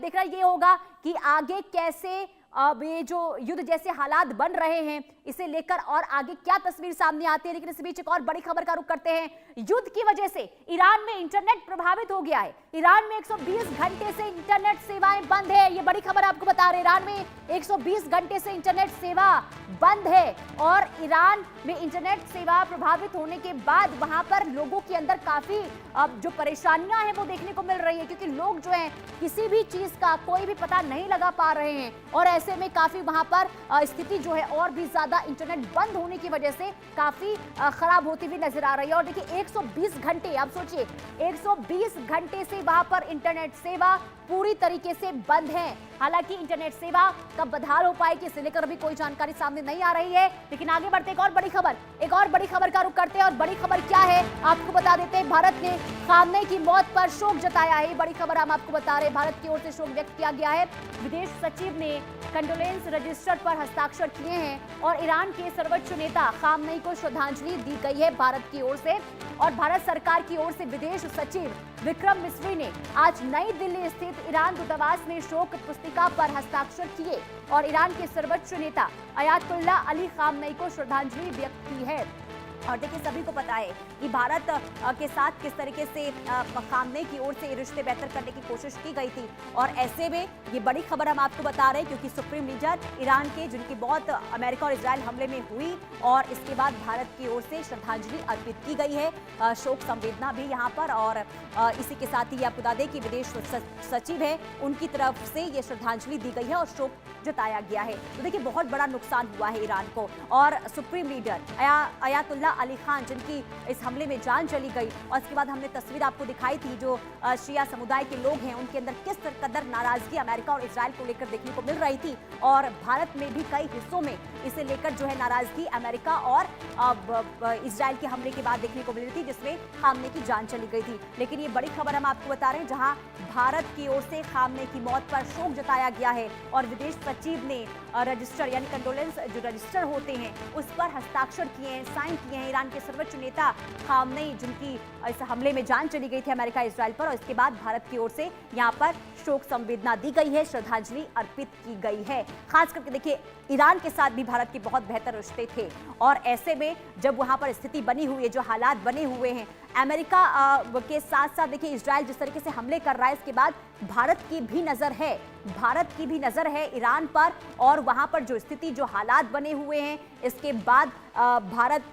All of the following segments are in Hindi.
अब देखना ये होगा कि आगे कैसे अब ये जो युद्ध जैसे हालात बन रहे हैं इसे लेकर और आगे क्या तस्वीर सामने आती है। लेकिन इस बीच एक और बड़ी खबर का रुख करते हैं। युद्ध की वजह से ईरान में इंटरनेट प्रभावित हो गया है। ईरान में 120 घंटे से इंटरनेट सेवाएं बंद है। ये बड़ी खबर आपको बता रहे हैं। ईरान में 120 घंटे से इंटरनेट सेवा बंद है और ईरान में इंटरनेट सेवा प्रभावित होने के बाद वहां पर लोगों के अंदर काफी जो परेशानियां हैं वो देखने को मिल रही है, क्योंकि लोग जो हैं किसी भी चीज का कोई भी पता नहीं लगा पा रहे हैं और ऐसे में काफी वहां पर स्थिति जो है और भी ज्यादा इंटरनेट बंद होने की वजह से काफी खराब होती हुई नजर आ रही है। और देखिए 120 घंटे, आप सोचिए 120 घंटे से वहां पर इंटरनेट सेवा पूरी तरीके से बंद है। हालांकि इंटरनेट सेवा कब बहाल हो पाएगी इसे लेकर अभी कोई जानकारी सामने नहीं आ रही है। लेकिन आगे बढ़ते एक और बड़ी खबर का रुख करते हैं और बड़ी खबर क्या है आपको बता देते हैं। भारत ने खामनेई की मौत पर शोक जताया है। बड़ी खबर हम आपको बता रहे हैं, भारत की ओर से शोक व्यक्त किया गया है। विदेश सचिव ने कंडोलेंस रजिस्टर पर हस्ताक्षर किए हैं और ईरान के सर्वोच्च नेता खामनेई को श्रद्धांजलि दी गई है भारत की ओर से। और भारत सरकार की ओर से विदेश सचिव विक्रम मिस्री ने आज नई दिल्ली स्थित ईरान दूतावास में शोक पुस्तिका पर हस्ताक्षर किए और ईरान के सर्वोच्च नेता अयातुल्ला अली खामनेई को श्रद्धांजलि व्यक्त की है। और देखिए सभी को पता है कि भारत के साथ किस तरीके से खामनेई की ओर से रिश्ते बेहतर करने की कोशिश की गई थी और ऐसे में ये बड़ी खबर हम आपको बता रहे हैं क्योंकि सुप्रीम लीडर ईरान के जिनकी मौत अमेरिका और इजराइल हमले में हुई और इसके बाद भारत की ओर से श्रद्धांजलि अर्पित की गई है, शोक संवेदना भी यहाँ पर। और इसी के साथ ही आपको बता दें कि विदेश सचिव है उनकी तरफ से ये श्रद्धांजलि दी गई है और शोक जताया गया है। तो देखिए बहुत बड़ा नुकसान हुआ है ईरान को और supreme leader Ayatollah Ali Khan जिनकी इस हमले में जान चली गई और इसके बाद हमने तस्वीर आपको दिखाई थी जो शिया समुदाय के लोग हैं उनके अंदर किस कदर नाराजगी अमेरिका और इजराइल को लेकर देखने को मिल रही थी और भारत में भी कई हिस्सों में इसे लेकर जो है नाराजगी अमेरिका और इजराइल के हमले के बाद देखने को मिल रही थी जिसमें खामनेई की जान चली गई थी। लेकिन ये बड़ी खबर हम आपको बता रहे हैं जहां भारत की ओर से खामनेई की मौत पर शोक जताया गया है और विदेश सचिव ने रजिस्टर यानी कंडोलेंस जो रजिस्टर होते हैं उस पर हस्ताक्षर किए हैं, साइन किए हैं। ईरान के सर्वोच्च नेता खामनेई जिनकी इस हमले में जान चली गई थी अमेरिका इजराइल पर और इसके बाद भारत की ओर से यहाँ पर शोक संवेदना दी गई है, श्रद्धांजलि अर्पित की गई है। खास करके देखिए ईरान के साथ भी भारत के बहुत बेहतर रिश्ते थे और ऐसे में जब वहां पर स्थिति बनी हुई है, जो हालात बने हुए हैं अमेरिका के साथ साथ देखिए इजराइल जिस तरीके से हमले कर रहा है इसके बाद भारत की भी नजर है ईरान पर और वहां पर जो स्थिति जो हालात बने हुए हैं इसके बाद भारत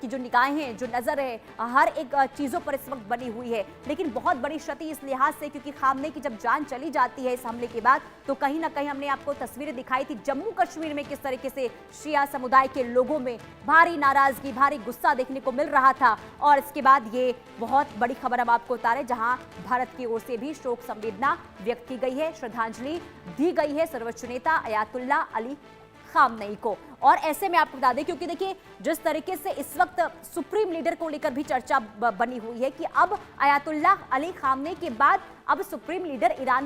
की जो निगाहें हैं जो नजर है हर एक चीजों पर इस वक्त बनी हुई है। लेकिन बहुत बड़ी क्षति इस लिहाज से क्योंकि खामनेई की जब जान चली जाती है इस हमले के बाद तो कहीं ना कहीं हमने आपको तस्वीरें दिखाई थी जम्मू कश्मीर में किस तरीके से शिया समुदाय के लोगों में भारी नाराजगी भारी गुस्सा देखने को मिल रहा था और इसके बाद ये बहुत बड़ी खबर हम आपको बता रहे जहां भारत की ओर से भी शोक संवेदना व्यक्त की गई है, श्रद्धांजलि दी गई है सर्वोच्च नेता अयातुल्ला अली खामनेई को। और ऐसे में आपको बता दें क्योंकि देखिए जिस तरीके से इस वक्त सुप्रीम लीडर को लेकर भी चर्चा बनी हुई है कि अब अयातुल्ला अली खामनेई के बाद अब सुप्रीम लीडर ईरान